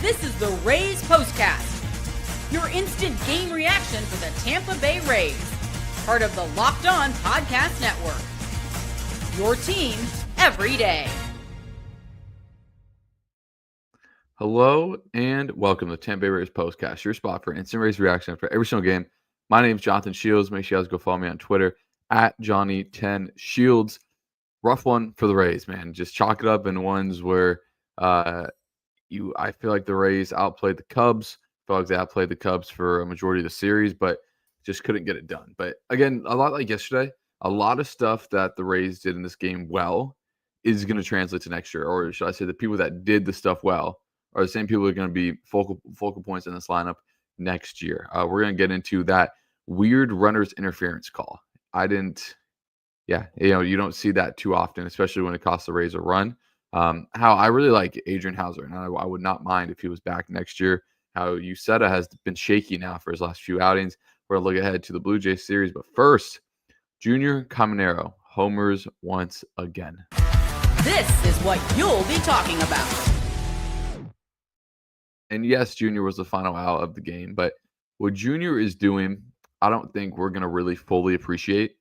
This is the Rays POSTCAST, your instant game reaction for the Tampa Bay Rays, part of the Locked On Podcast Network. Your team every day. Hello and welcome to the Tampa Bay Rays POSTCAST, your spot for instant Rays reaction after every single game. My name is Jonathan Shields. Make sure you guys go follow me on Twitter at Johnny10Shields. Rough one for the Rays, man. Just chalk it up in ones where I feel like the Rays outplayed the Cubs. I feel like they outplayed the Cubs for a majority of the series, but just couldn't get it done. But again, a lot like yesterday, a lot of stuff that the Rays did in this game well is going to translate to next year. Or should I say the people that did the stuff well are the same people that are going to be focal points in this lineup next year. We're going to get into that weird runner's interference call. You don't see that too often, especially when it costs the Rays a run. How I really like Adrian Houser, and I would not mind if he was back next year. How Uceta has been shaky now for his last few outings. We're going to look ahead to the Blue Jays series. But first, Junior Caminero homers once again. This is what you'll be talking about. And yes, Junior was the final out of the game. But what Junior is doing, I don't think we're going to really fully appreciate.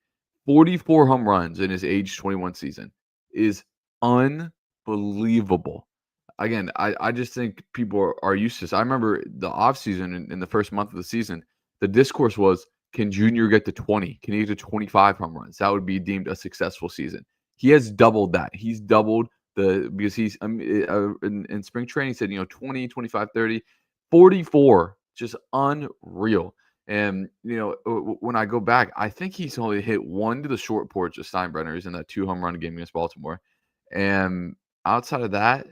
44 home runs in his age 21 season is unbelievable. Again, I just think people are used to this. I remember the offseason in the first month of the season, the discourse was, can Junior get to 20? Can he get to 25 home runs? That would be deemed a successful season. He has doubled that. He's doubled because he's in spring training, he said, 20, 25, 30, 44, just unreal. And, when I go back, I think he's only hit one to the short porch of Steinbrenner's in that 2-home run game against Baltimore. And outside of that,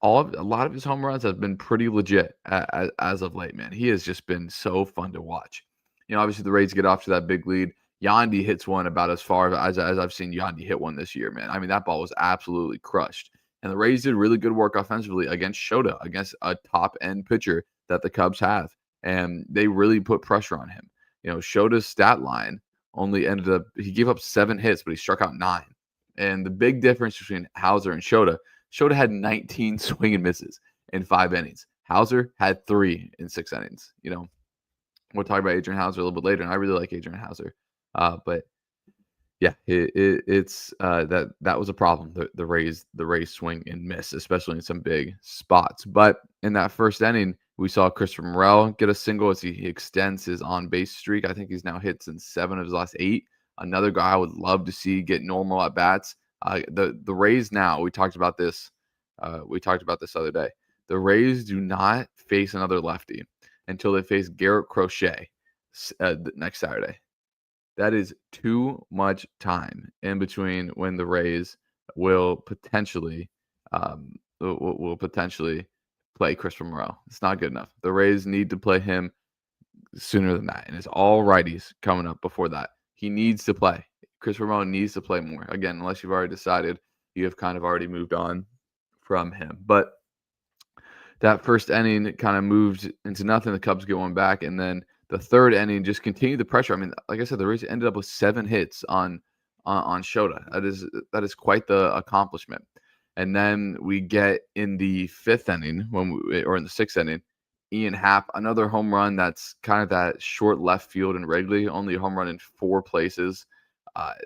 a lot of his home runs have been pretty legit as of late, man. He has just been so fun to watch. Obviously the Rays get off to that big lead. Yandy hits one about as far as I've seen Yandy hit one this year, man. I mean, that ball was absolutely crushed. And the Rays did really good work offensively against Shota, against a top-end pitcher that the Cubs have. And they really put pressure on him. Shota's stat line only ended up, he gave up 7 hits, but he struck out 9. And the big difference between Houser and Shota had 19 swing and misses in 5 innings. Houser had 3 in 6 innings. We'll talk about Adrian Houser a little bit later, and I really like Adrian Houser. But yeah, it's that was a problem. The Rays swing and miss, especially in some big spots. But in that first inning, we saw Christopher Morel get a single as he extends his on-base streak. I think he's now hit in 7 of his last 8. Another guy I would love to see get normal at bats. The Rays now, we talked about this the other day. The Rays do not face another lefty until they face Garrett Crochet next Saturday. That is too much time in between when the Rays will potentially play Christopher Morel. It's not good enough. The Rays need to play him sooner than that, and it's all righties coming up before that. He needs to play. Christopher Morel needs to play more. Again, unless you've already decided, you have kind of already moved on from him. But that first inning kind of moved into nothing. The Cubs get one back, and then the third inning just continued the pressure. I mean, like I said, the Rays ended up with 7 hits on Shota. That is quite the accomplishment. And then we get in the 5th inning or in the 6th inning, Ian Happ, another home run that's kind of that short left field in Wrigley, only a home run in 4 places.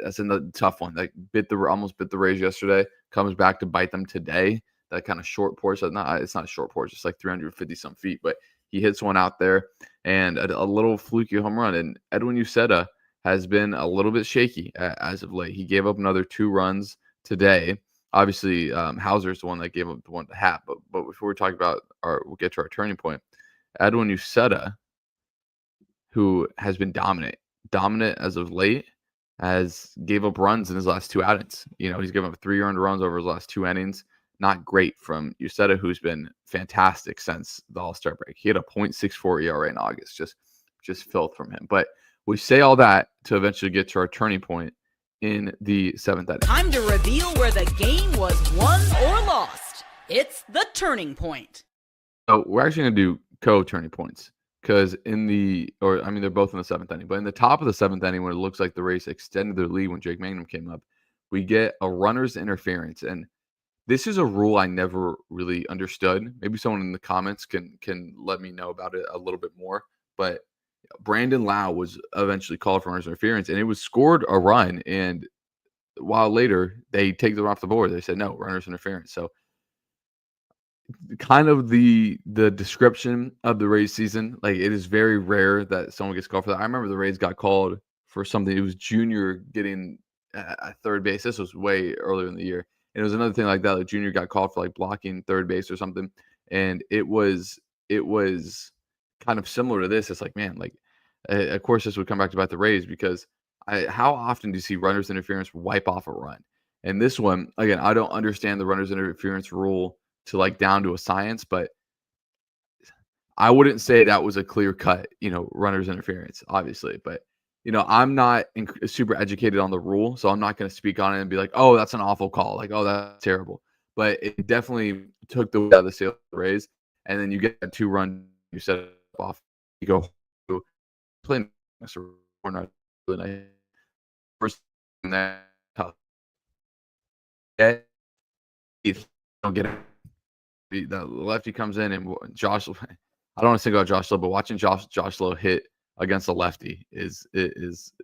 That's a tough one. That almost bit the Rays yesterday. Comes back to bite them today. That kind of short porch. It's not a short porch. It's like 350 some feet, but he hits one out there and a little fluky home run. And Edwin Uceta has been a little bit shaky as of late. He gave up another 2 runs today. Obviously, Houser is the one that gave up the one to Happ. But before we talk about we'll get to our turning point. Edwin Uceta, who has been dominant as of late, gave up runs in his last 2 outings. He's given up 3 earned runs over his last 2 innings. Not great from Uceta, who's been fantastic since the All-Star break. He had a .64 ERA in August. Just filth from him. But we say all that to eventually get to our turning point in the 7th inning. Time to reveal where the game was won or lost. It's the turning point. So we're actually going to do co-turning points because they're both in the 7th inning. But in the top of the 7th inning, when it looks like the Rays extended their lead when Jake Mangum came up, we get a runner's interference. And This is a rule I never really understood. Maybe someone in the comments can let me know about it a little bit more. But Brandon Lau was eventually called for runners interference, and it was scored a run. And a while later, they take the run off the board. They said no, runners interference. So kind of the description of the Rays season, like it is very rare that someone gets called for that. I remember the Rays got called for something. It was Junior getting at third base. This was way earlier in the year. And it was another thing like that. Like Junior got called for like blocking third base or something. And it was kind of similar to this. It's like, man, like of course this would come back to about the Rays because how often do you see runners interference wipe off a run? And this one, again, I don't understand the runners interference rule to like down to a science, but I wouldn't say that was a clear cut, runners interference, obviously. But, I'm not super educated on the rule, so I'm not going to speak on it and be like, oh, that's an awful call. Like, oh, that's terrible. But it definitely took the way out of the Sail Rays. And then you get that 2-run, you set it off, you go playing or not really nice. First, and then don't get it. The lefty comes in and Josh. I don't want to single out Josh Lowe, but watching Josh Lowe hit against a lefty is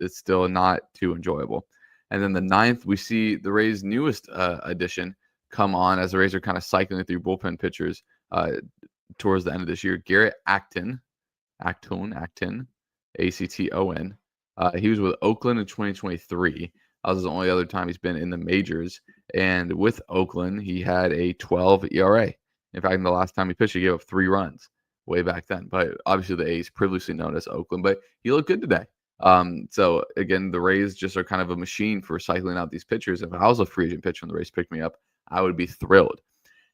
still not too enjoyable. And then the 9th, we see the Rays' newest addition come on as the Rays are kind of cycling through bullpen pitchers towards the end of this year. Garrett Acton, Acton, Acton. He was with Oakland in 2023. That was the only other time he's been in the majors. And with Oakland, he had a 12 ERA. In fact, in the last time he pitched, he gave up 3 runs way back then. But obviously the A's, previously known as Oakland. But he looked good today. So, again, the Rays just are kind of a machine for cycling out these pitchers. If I was a free agent pitcher and the Rays picked me up, I would be thrilled.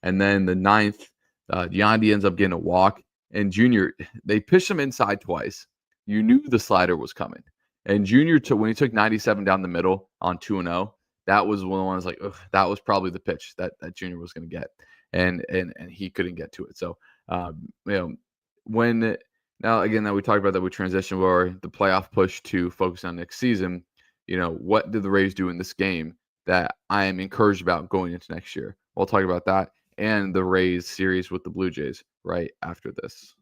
And then the 9th, Yandy ends up getting a walk. And Junior, they pitched him inside twice. You knew the slider was coming. And Junior, when he took 97 down the middle on 2-0, that was one of the ones like, that was probably the pitch that Junior was going to get. And he couldn't get to it. So, now again, that we talked about that we transition where the playoff push to focus on next season, what did the Rays do in this game that I am encouraged about going into next year? We'll talk about that and the Rays series with the Blue Jays right after this.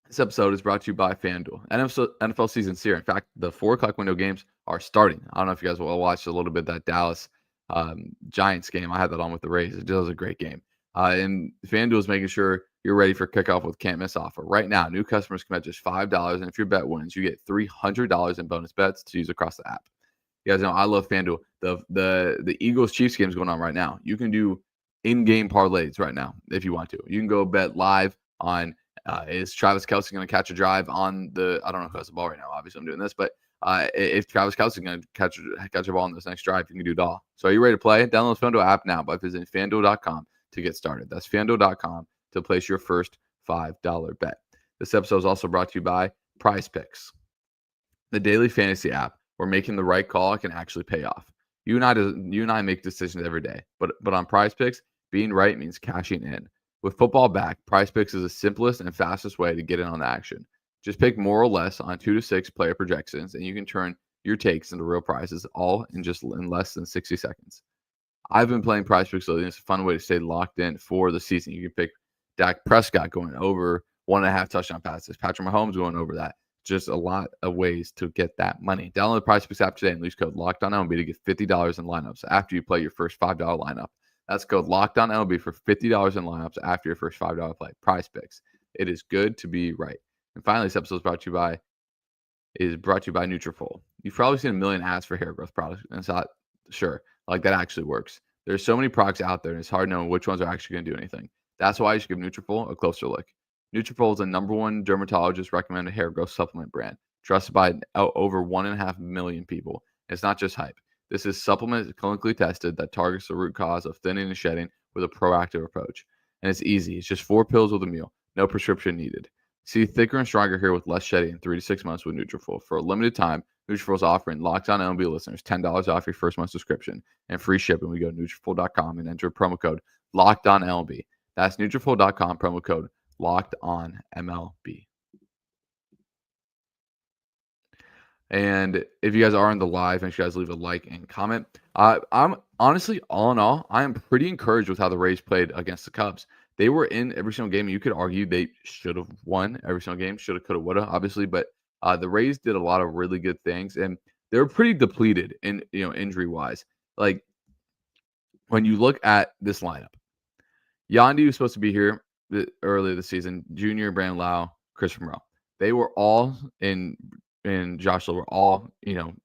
This episode is brought to you by FanDuel. NFL season's here. In fact, the 4 o'clock window games are starting. I don't know if you guys will watch a little bit of that Dallas Giants game. I had that on with the Rays. It was a great game. And FanDuel is making sure you're ready for kickoff with can't miss offer. Right now, new customers can bet just $5, and if your bet wins, you get $300 in bonus bets to use across the app. You guys know I love FanDuel. The Eagles Chiefs game is going on right now. You can do in-game parlays right now if you want to. You can go bet live on is Travis Kelce going to catch a drive on the? I don't know who has the ball right now. Obviously, I'm doing this, but if Travis Kelce is going to catch a ball on this next drive, you can do it all. So, are you ready to play? Download the FanDuel app now by visiting FanDuel.com to get started. That's FanDuel.com to place your first $5 bet. This episode is also brought to you by Prize Picks, the daily fantasy app where making the right call can actually pay off. You and I make decisions every day, but on Prize Picks, being right means cashing in. With football back, Prize Picks is the simplest and fastest way to get in on the action. Just pick more or less on 2 to 6 player projections, and you can turn your takes into real prizes all in less than 60 seconds. I've been playing Prize Picks lately, and it's a fun way to stay locked in for the season. You can pick Dak Prescott going over 1.5 touchdown passes, Patrick Mahomes going over that. Just a lot of ways to get that money. Download the Prize Picks app today and use code LOCKEDONMLB to get $50 in lineups after you play your first $5 lineup. That's code LOCKEDONMLB for $50 in lineups after your first $5 play. Prize Picks. It is good to be right. And finally, this episode is brought to you by Nutrafol. You've probably seen a million ads for hair growth products, and it's not sure like that actually works. There's so many products out there, and it's hard knowing which ones are actually going to do anything. That's why you should give Nutrafol a closer look. Nutrafol is the #1 dermatologist recommended hair growth supplement brand, trusted by over 1.5 million people. It's not just hype. This is supplement clinically tested that targets the root cause of thinning and shedding with a proactive approach. And it's easy. It's just 4 pills with a meal. No prescription needed. See thicker and stronger hair with less shedding in 3 to 6 months with Nutrafol. For a limited time, Nutrafol is offering Locked On MLB listeners $10 off your first month subscription and free shipping. We go to Nutrafol.com and enter promo code Locked On MLB. That's Nutrafol.com, promo code Locked On MLB. And if you guys are on the live, make sure you guys leave a like and comment. I'm honestly, all in all, I am pretty encouraged with how the Rays played against the Cubs. They were in every single game. You could argue they should have won every single game. Should have, could have, would have, obviously. But the Rays did a lot of really good things, and they were pretty depleted in injury wise. Like when you look at this lineup, Yandy was supposed to be here earlier this season. Junior, Brandon Lau, Chris Monroe. They were all in Josh Lowe were all,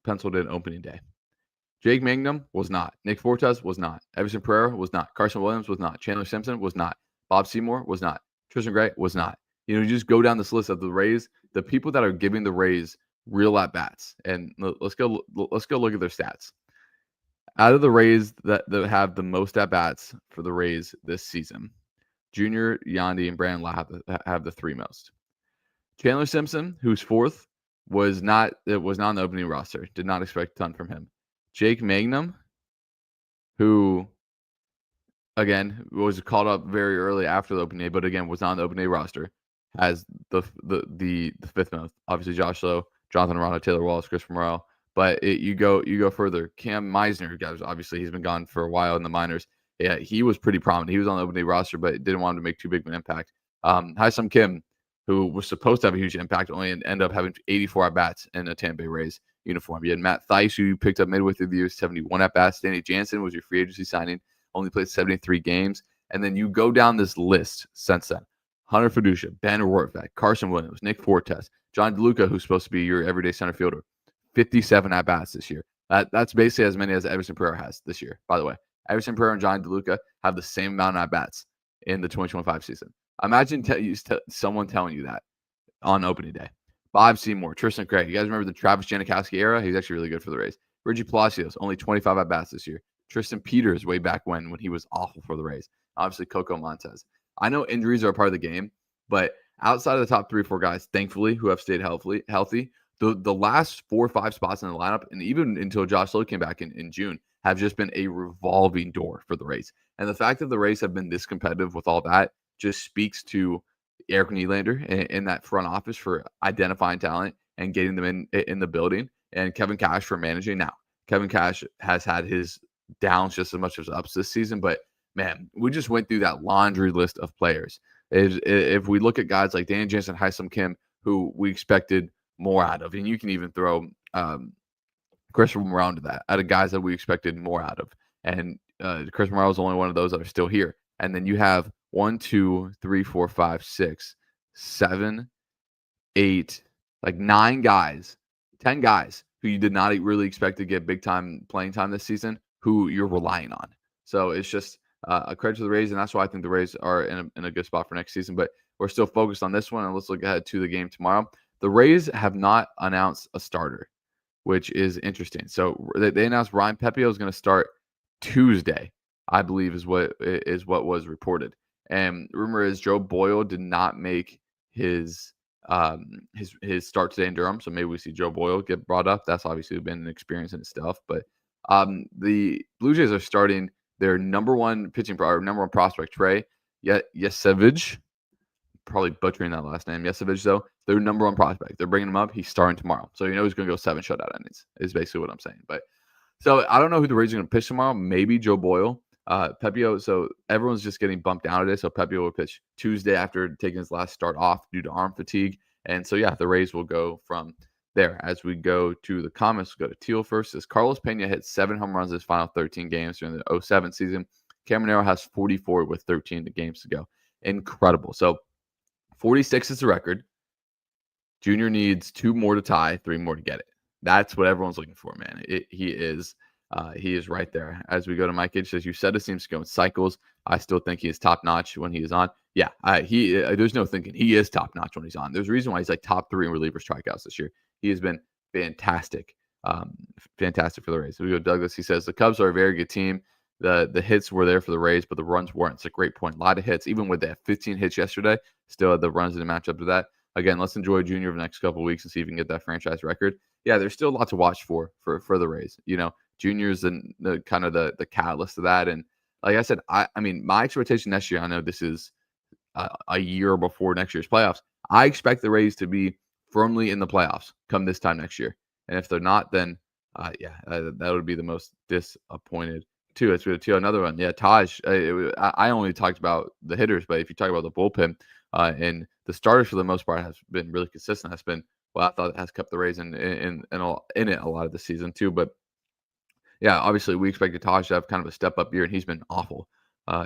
penciled in opening day. Jake Mangum was not. Nick Fortes was not. Everson Pereira was not. Carson Williams was not. Chandler Simpson was not. Bob Seymour was not. Tristan Gray was not. You just go down this list of the Rays, the people that are giving the Rays real at bats. And let's go look at their stats. Out of the Rays that have the most at bats for the Rays this season, Junior, Yandy, and Brandon Lau have the three most. Chandler Simpson, who's fourth, was not on the opening roster. Did not expect a ton from him. Jake Mangum, who again was called up very early after the opening day, but again was not on the opening day roster, has the fifth most. Obviously, Josh Lowe, Jonathan Arano, Taylor Wallace, Chris Morel. But you go further. Cam Meisner, guys, obviously he's been gone for a while in the minors. Yeah, he was pretty prominent. He was on the opening day roster, but didn't want him to make too big of an impact. Ha-Seong Kim, who was supposed to have a huge impact, only ended up having 84 at-bats in a Tampa Bay Rays uniform. You had Matt Thaiss, who you picked up midway through the year, 71 at-bats. Danny Jansen was your free agency signing, only played 73 games. And then you go down this list since then. Hunter Fiducia, Ben Rortvedt, Carson Williams, Nick Fortes, John DeLuca, who's supposed to be your everyday center fielder, 57 at-bats this year. That's basically as many as Everson Pereira has this year, by the way. Everson Pereira and John DeLuca have the same amount of at-bats in the 2025 season. Imagine someone telling you that on opening day. Bob Seymour, Tristan Gray. You guys remember the Travis Janikowski era? He's actually really good for the Rays. Reggie Palacios, only 25 at-bats this year. Tristan Peters, way back when he was awful for the Rays. Obviously, Coco Montez. I know injuries are a part of the game, but outside of the top 3 or 4 guys, thankfully, who have stayed healthy, the last 4 or 5 spots in the lineup, and even until Josh Lowe came back in June, have just been a revolving door for the Rays. And the fact that the Rays have been this competitive with all that just speaks to Eric Nylander in that front office for identifying talent and getting them in the building, and Kevin Cash for managing. Now, Kevin Cash has had his downs just as much as ups this season, but man, we just went through that laundry list of players. If we look at guys like Dan Jansen, Ha-Seong Kim, who we expected more out of, and you can even throw Chris Morel into that, out of guys that we expected more out of. And Chris Morel is only one of those that are still here. And then you have 1, 2, 3, 4, 5, 6, 7, 8, like 9 guys, 10 guys who you did not really expect to get big time playing time this season, who you're relying on. So it's just a credit to the Rays, and that's why I think the Rays are in a good spot for next season. But we're still focused on this one, and let's look ahead to the game tomorrow. The Rays have not announced a starter, which is interesting. So they announced Ryan Pepio is going to start Tuesday, I believe is what was reported. And rumor is Joe Boyle did not make his start today in Durham, so maybe we see Joe Boyle get brought up. That's obviously been an experience in itself. But the Blue Jays are starting their number one prospect, Trey Yesevich. Probably butchering that last name. Yesevich, though, their number one prospect. They're bringing him up. He's starting tomorrow. So he's going to go 7 shutout innings, is basically what I'm saying. But so I don't know who the Rays are going to pitch tomorrow. Maybe Joe Boyle. Pepio, so everyone's just getting bumped down today. So Pepio will pitch Tuesday after taking his last start off due to arm fatigue. And so, the Rays will go from there. As we go to the comments, we'll go to Teal first. As Carlos Pena hit 7 home runs in his final 13 games during the 07 season. Caminero has 44 with 13 games to go. Incredible. So 46 is the record. Junior needs 2 more to tie, 3 more to get it. That's what everyone's looking for, man. He is right there. As we go to Mike H, says, you said it seems to go in cycles. I still think he is top notch when he is on. Yeah, there's no thinking. He is top notch when he's on. There's a reason why he's like top 3 in reliever strikeouts this year. He has been fantastic. Fantastic for the Rays. So we go to Douglas. He says the Cubs are a very good team. The hits were there for the Rays, but the runs weren't. It's a great point. A lot of hits, even with that 15 hits yesterday, still the runs didn't match up to that. Again, let's enjoy Junior over the next couple of weeks and see if we can get that franchise record. Yeah, there's still a lot to watch for the Rays. Junior's the kind of the catalyst of that. And like I said, I mean, my expectation next year, I know this is a year before next year's playoffs. I expect the Rays to be firmly in the playoffs come this time next year. And if they're not, then that would be the most disappointed too. It's really too. Another one, yeah, Taj. I only talked about the hitters, but if you talk about the bullpen, and the starters for the most part has been really consistent. Has been I thought it has kept the Rays in it a lot of the season too. But yeah, obviously we expected Taj to have kind of a step up year, and he's been awful.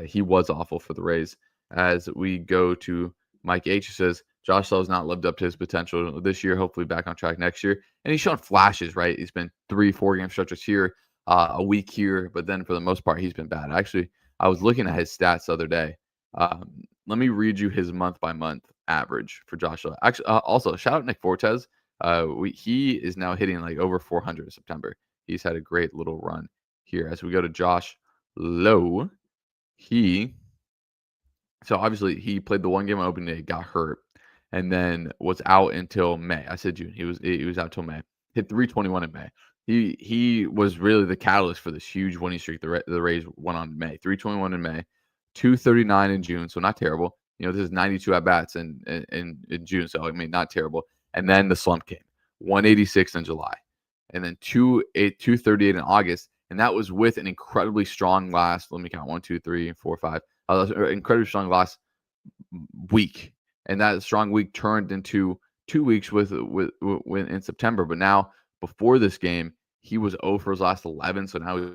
He was awful for the Rays. As we go to Mike H, who says Josh Bell has not lived up to his potential this year. Hopefully back on track next year. And he's shown flashes, right? He's been 3-4 game stretches here, a week here, but then for the most part, he's been bad. Actually, I was looking at his stats the other day. Let me read you his month by month average for Josh Bell. Actually, also shout out Nick Fortes. He is now hitting like over 400 in September. He's had a great little run here. As we go to Josh Lowe, so obviously he played the one game on opening day, got hurt, and then was out until May. I said June. He was out till May. Hit 321 in May. He was really the catalyst for this huge winning streak the Rays went on in May. 321 in May, 239 in June, so not terrible. This is 92 at bats in June, so I mean not terrible. And then the slump came. 186 in July, and then 238 in August, and that was with an incredibly strong last. Let me count: 1, 2, 3, 4, 5. Incredibly strong last week, and that strong week turned into 2 weeks with in September. But now before this game, he was 0 for his last 11, so now